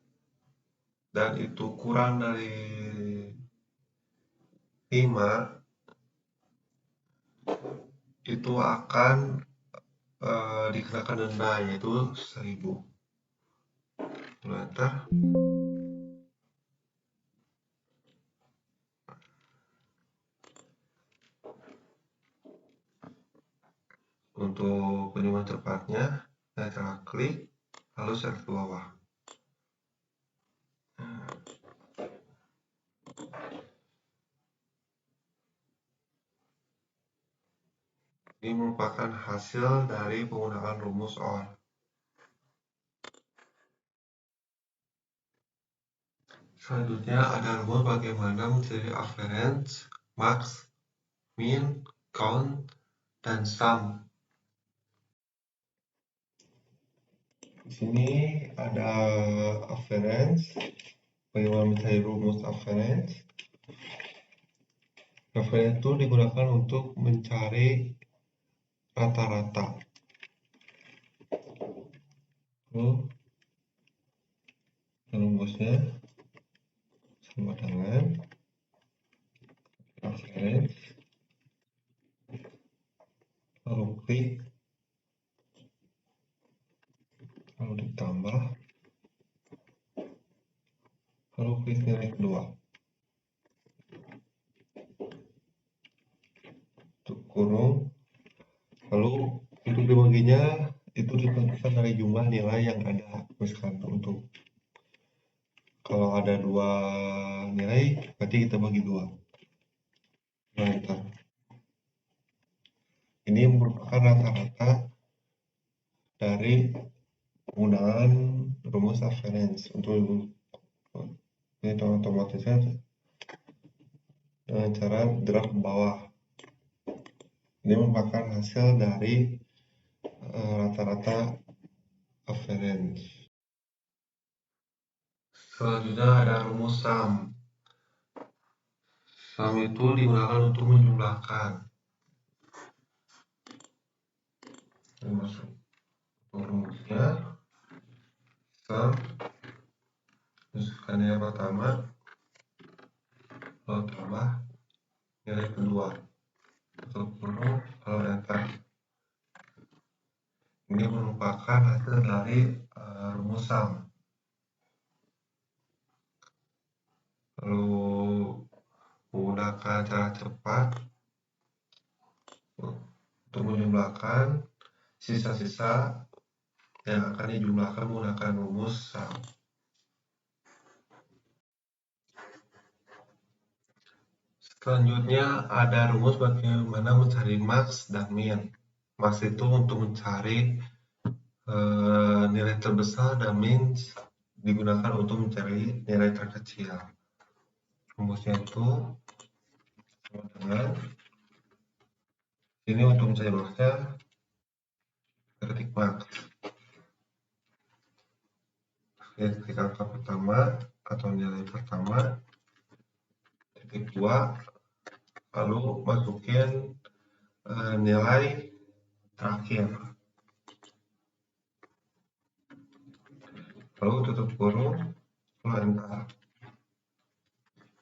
Speaker 3: dan itu kurang dari 5, itu akan dikenakan denda yaitu 1.000. Enter. Untuk penyembuhan cepatnya, saya cara klik, lalu share ke bawah. Ini merupakan hasil dari penggunaan rumus OR. Selanjutnya ada rumus bagaimana mencari average, max, min, count, dan sum. Di sini ada average, bagaimana mencari rumus average. Average itu digunakan untuk mencari rata-rata. Rumusnya sama dengan average, lalu klik, lalu ditambah, lalu klik nilai kedua. Untuk kurung, lalu untuk dibaginya itu ditentukan dari jumlah nilai yang ada. Misalkan untuk kalau ada 2 nilai, berarti kita bagi 2. Nah, ini merupakan rata-rata dari penggunaan rumus average. Untuk ini otomatisnya dengan cara drag ke bawah. Ini merupakan hasil dari rata-rata average. Selanjutnya ada rumus sum. Sum itu digunakan untuk menjumlahkan. Ini masuk rumusnya. Sum nilai pertama, lalu tambah nilai kedua, tutup kurung, lalu enter. Ini merupakan hasil dari rumusan. Lalu menggunakan cara cepat untuk menjumlahkan sisa-sisa yang akan dijumlahkan menggunakan rumus sum. Selanjutnya ada rumus bagaimana mencari max dan min. Max itu untuk mencari nilai terbesar dan min digunakan untuk mencari nilai terkecil. Rumusnya itu sama dengan ini untuk mencari maxnya ketik max. Ketik angka pertama atau nilai pertama, titik 2, lalu masukin nilai terakhir, lalu tutup kurung, lalu enter.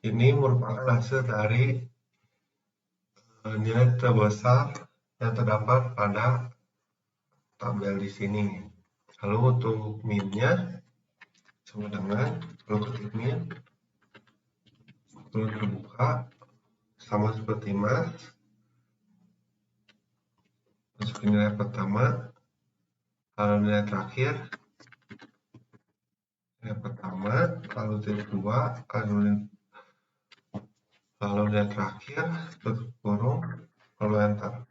Speaker 3: Ini merupakan hasil dari nilai terbesar yang terdapat pada tabel di sini. Lalu untuk min-nya sama dengan lalu ketik min, lalu terbuka sama seperti max, masukin nilai pertama, lalu nilai terakhir, nilai pertama, lalu titik 2, lalu nilai terakhir, tutup kurung, lalu enter.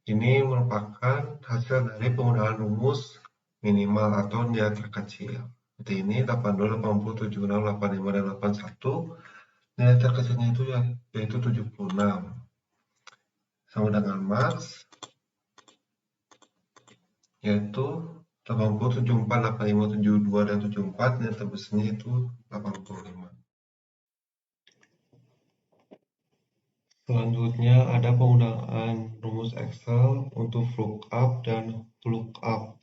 Speaker 3: Ini merupakan hasil dari penggunaan rumus minimal atau nilai terkecil. Seperti ini 82, 80, 76, 85, dan 81. Nilai terkecilnya itu yaitu 76. Sama dengan max yaitu 80, 74, 85, 72, dan 74. Nilai terbesarnya itu 85. Selanjutnya ada penggunaan rumus Excel untuk lookup dan lookup.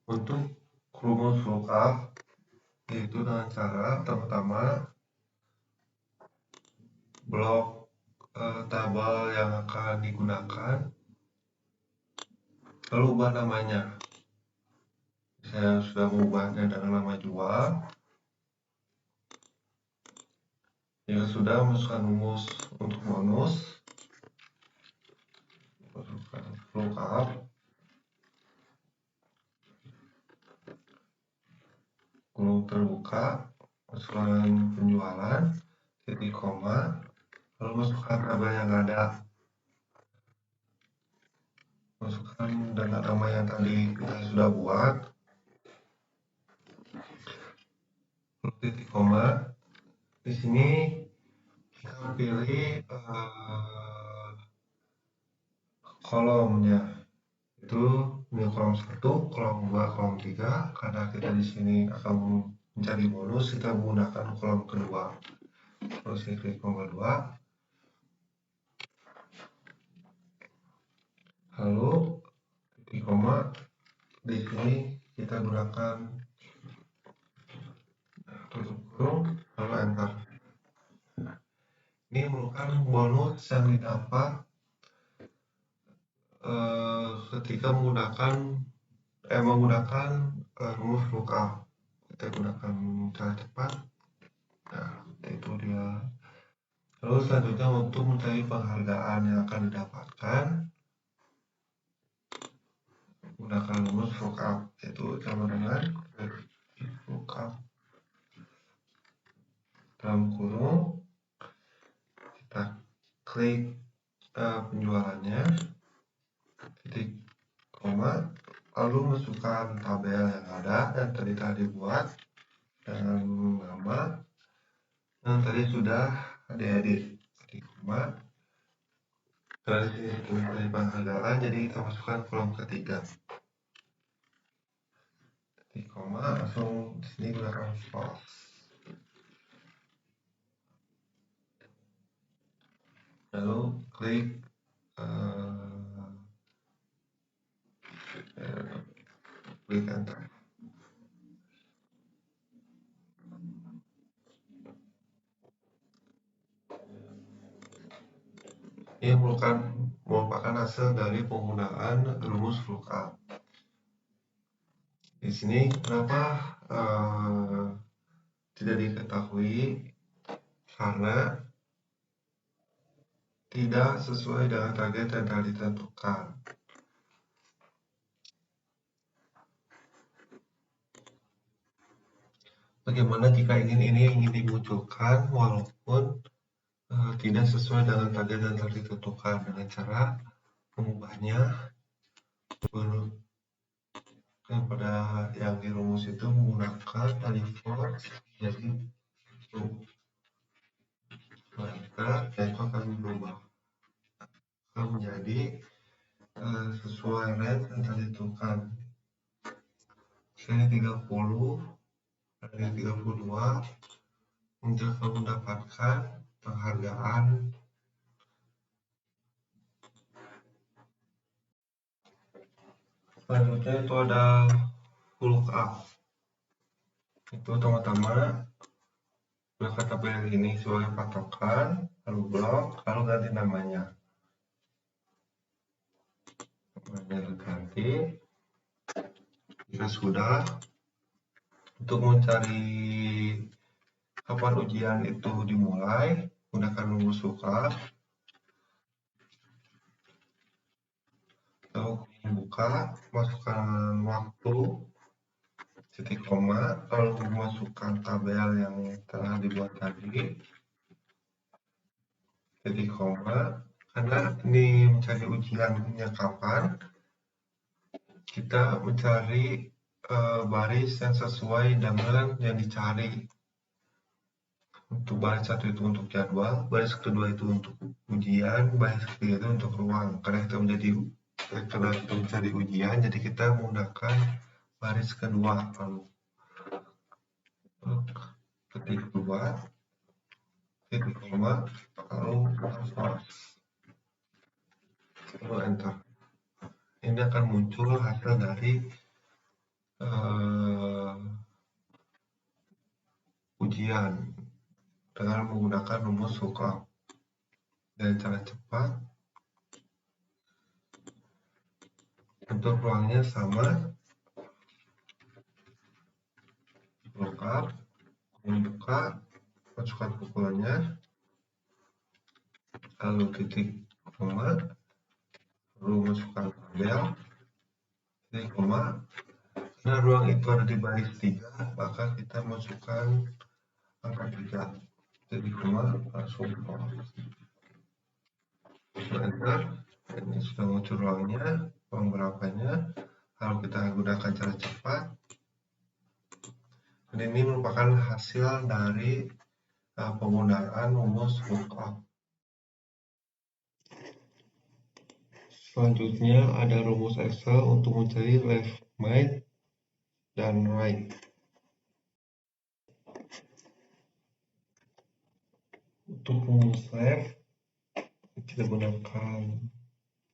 Speaker 3: Untuk rumus lookup yaitu dengan cara pertama blok tabel yang akan digunakan, lalu ubah namanya. Saya sudah mengubahnya dengan nama jual. Jika sudah, masukkan rumus untuk bonus, masukkan lookup, kurung terbuka, masukkan penjualan, titik koma, lalu masukkan tabel yang ada, masukkan dengan nama yang tadi kita sudah buat, lalu titik koma. Di sini kita pilih kolomnya, itu ini kolom 1, kolom 2, kolom 3. Karena kita di sini akan mencari bonus, kita menggunakan kolom kedua. Terus kita klik kolom kedua, lalu titik koma. Di sini kita gunakan tutup kurung, lalu enter. Ini merupakan bonus yang didapat ketika menggunakan rumus lookup. Kita gunakan cara cepat. Nah, itu dia. Lalu selanjutnya untuk mencari penghargaan yang akan didapatkan, gunakan rumus lookup, yaitu sama dengan lookup dalam kurung, kita klik penjualannya, titik koma, lalu masukkan tabel yang ada dan tadi buat dengan nama yang tadi sudah diedit, titik koma. Dari sini dari penghargaan, jadi kita masukkan kolom ketiga, titik koma, langsung di sini gunakan false. Lalu klik klik enter. Ini merupakan hasil dari penggunaan rumus lookup. Di sini kenapa tidak diketahui, karena tidak sesuai dengan target yang telah ditentukan. Bagaimana jika ini ingin dimunculkan walaupun tidak sesuai dengan target yang telah ditentukan? Dengan cara mengubahnya pada yang di rumus itu menggunakan tali for jadi true, maka itu akan berubah menjadi sesuai range yang telah ditentukan. Seri 30 dan 32 untuk mendapatkan penghargaan. Selanjutnya itu ada lookup. Itu pertama-tama gunakan tabel ini sebagai patokan, lalu blok, lalu ganti namanya. Namanya ganti. Jika sudah, untuk mencari kapan ujian itu dimulai, gunakan rumus lookup. Lalu buka, masukkan waktu, titik koma, lalu masukkan tabel yang telah dibuat tadi, titik koma. Karena ini mencari ujiannya kapan, kita mencari baris yang sesuai dengan yang dicari. Untuk baris satu itu untuk jadwal, baris kedua itu untuk ujian, baris ketiga itu untuk ruang. Karena kita mencari ujian, jadi kita menggunakan baris kedua. Lalu ketik dua, titik koma, lalu enter. Ini akan muncul hasil dari ujian dengan menggunakan rumus lookup. Dan cara cepat untuk ruangnya sama, lookup, membuka, masukkan pukulannya, lalu titik koma, lalu masukkan tabel, titik koma. Karena ruang itu ada di baris 3, maka kita masukkan angka 3, titik koma, langsung enter. Ini sudah muncul ruangnya, ruang berapanya. Lalu kita gunakan cara cepat. Dan ini merupakan hasil dari penggunaan rumus lookup. Selanjutnya ada rumus Excel untuk mencari left mate dan right. Untuk rumus left, kita gunakan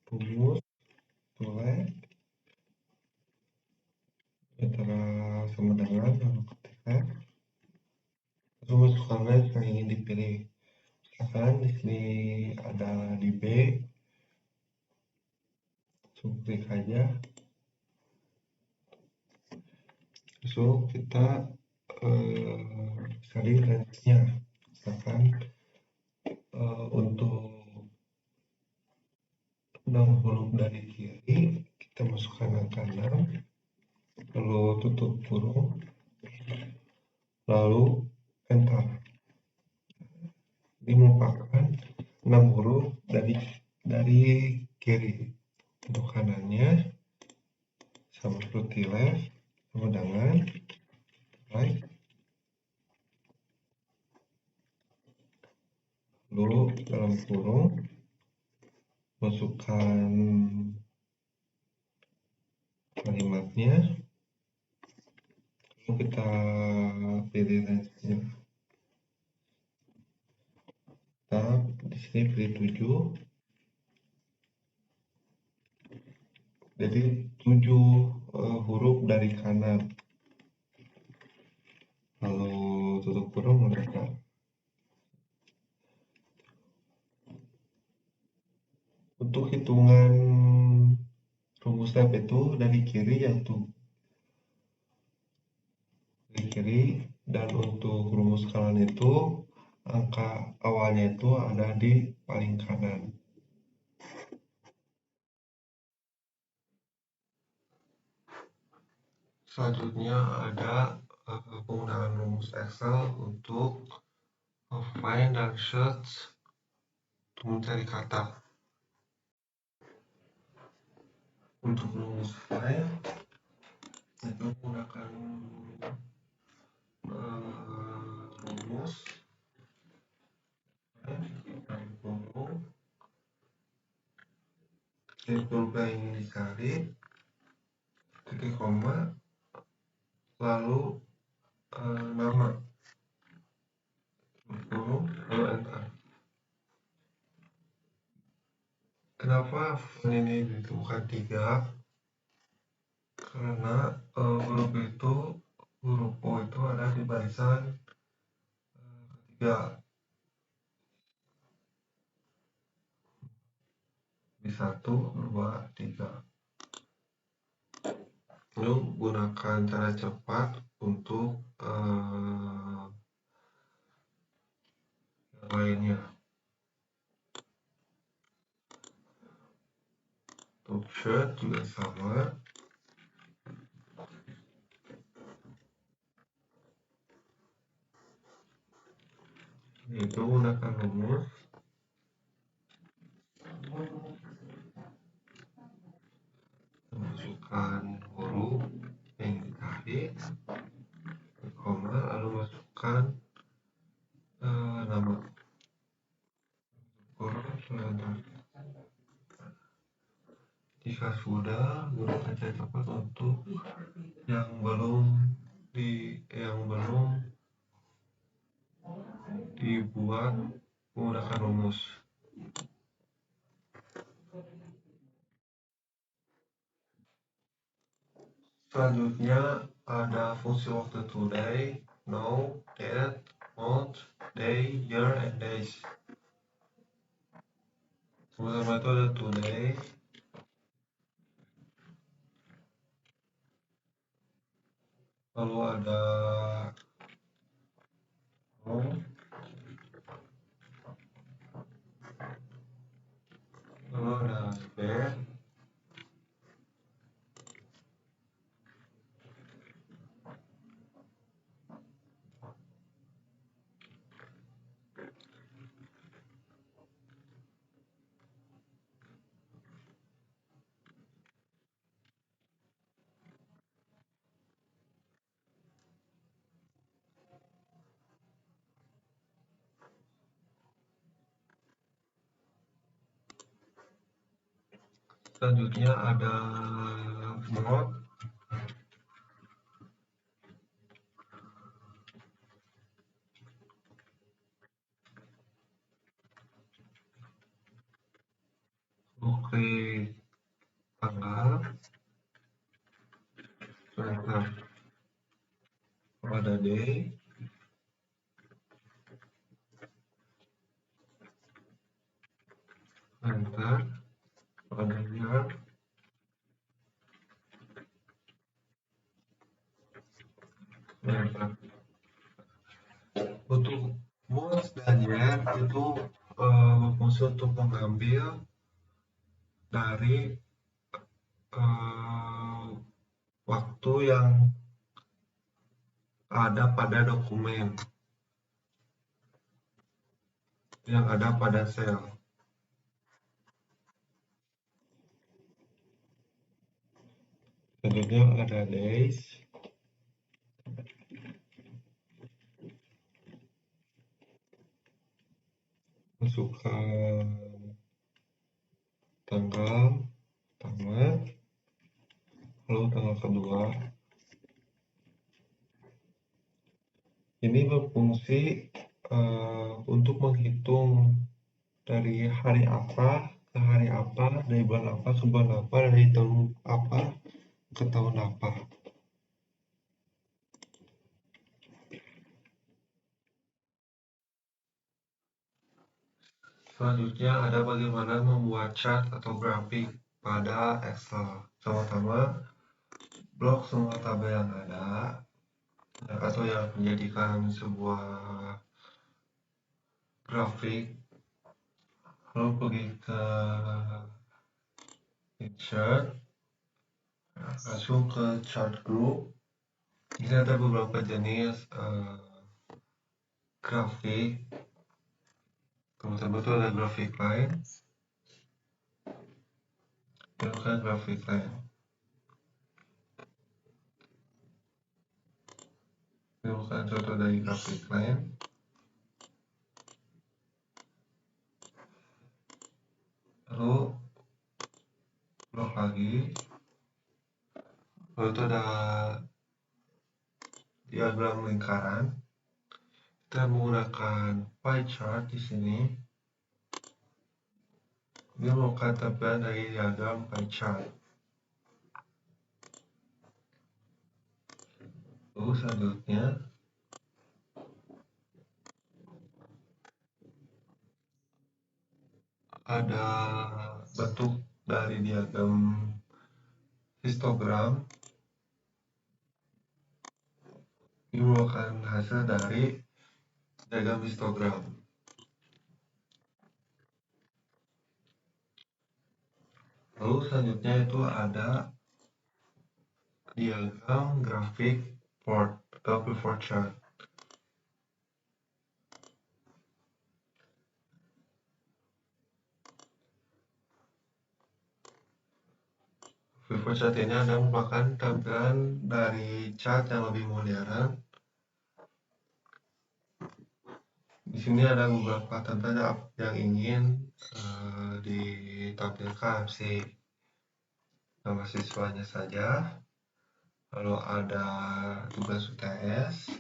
Speaker 3: rumus to left antara sama dengan lalu ketikkan rumus left yang ingin dipilih. Misalkan di sini ada di B, klik aja. So kita cari range-nya. Misalkan untuk 6 huruf dari kiri, kita masukkan angka 6, lalu tutup kurung, lalu enter. Ini merupakan 6 huruf dari kiri. Untuk kanannya sama seperti left, sama dengan right. Lalu dalam kurung masukkan kalimatnya, lalu kita pilih range-nya. Kita di sini pilih 7. Jadi 7 huruf dari kanan. Kalau tutup kurung udah kan. Untuk hitungan rumus step itu dari kiri yaitu dari kiri, dan untuk rumus kanan itu angka awalnya itu ada di paling kanan. Selanjutnya ada penggunaan rumus Excel untuk find dan search untuk mencari kata. Untuk rumus find itu menggunakan rumus dari kurung yang ingin dicari, titik koma, lalu nama kurung, lalu enter. Kenapa font ini ditentukan 3? Karena huruf O itu ada di barisan ketiga, di 1, 2, 3. Lalu gunakan cara cepat untuk yang lainnya. Untuk shirt juga sama. Itu gunakan rumus masukkan huruf yang dicari, koma, lalu masukkan nama huruf enter. Jika sudah, gunakan cara cepat untuk yang belum dibuat menggunakan rumus. Selanjutnya ada fungsi waktu today, now, date, month, day, year, and days. Pertama itu ada today, lalu ada now, lalu ada spare, selanjutnya ada mode, klik tanggal, enter. Ada day, enter. Ada year, enter. Untuk month dan year itu berfungsi untuk mengambil dari waktu yang ada pada dokumen, yang ada pada sel. Selanjutnya ada days, masukkan tanggal pertama, lalu tanggal kedua. Ini berfungsi untuk menghitung dari hari apa hari apa, dari bulan apa ke bulan apa, dari tahun apa ke tahun apa. Selanjutnya ada bagaimana membuat chart atau grafik pada Excel. Pertama-tama, blok semua tabel yang ada atau yang menjadikan sebuah grafik, lalu pergi ke chart, langsung ke chart group. Ini ada beberapa jenis grafik. Pertama itu ada grafik line, bukan grafik line. Ini bukan contoh dari grafik line. Lalu blok lagi, lalu itu ada diagram lingkaran. Kita menggunakan pie chart di sini. Ini merupakan tampilan dari diagram pie chart. Lalu selanjutnya ada bentuk dari diagram histogram. Ini merupakan hasil dari diagram histogram. Lalu selanjutnya itu ada diagram grafik port atau pivot chart. Pivot chart ini adalah merupakan tampilan dari chart yang lebih modern. Di sini ada beberapa tampilan yang ingin ditampilkan sih, nama siswanya saja, lalu ada tugas UTS,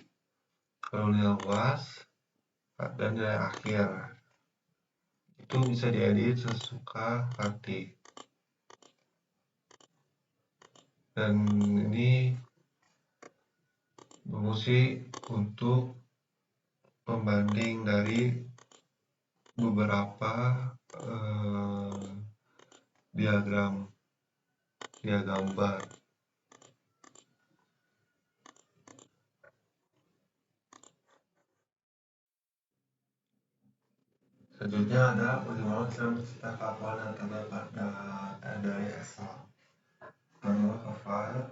Speaker 3: lalu nilai UAS, dan nilai akhir. Itu bisa diedit sesuka hati. Dan ini berfungsi untuk pembanding dari beberapa diagram bar. Selanjutnya ada bagaimana cara mencetak laporan dan tanda dari Excel. Pertama ke file,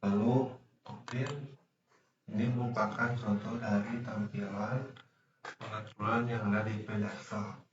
Speaker 3: lalu open. Ini merupakan contoh dari tampilan pengaturan yang ada di file Excel.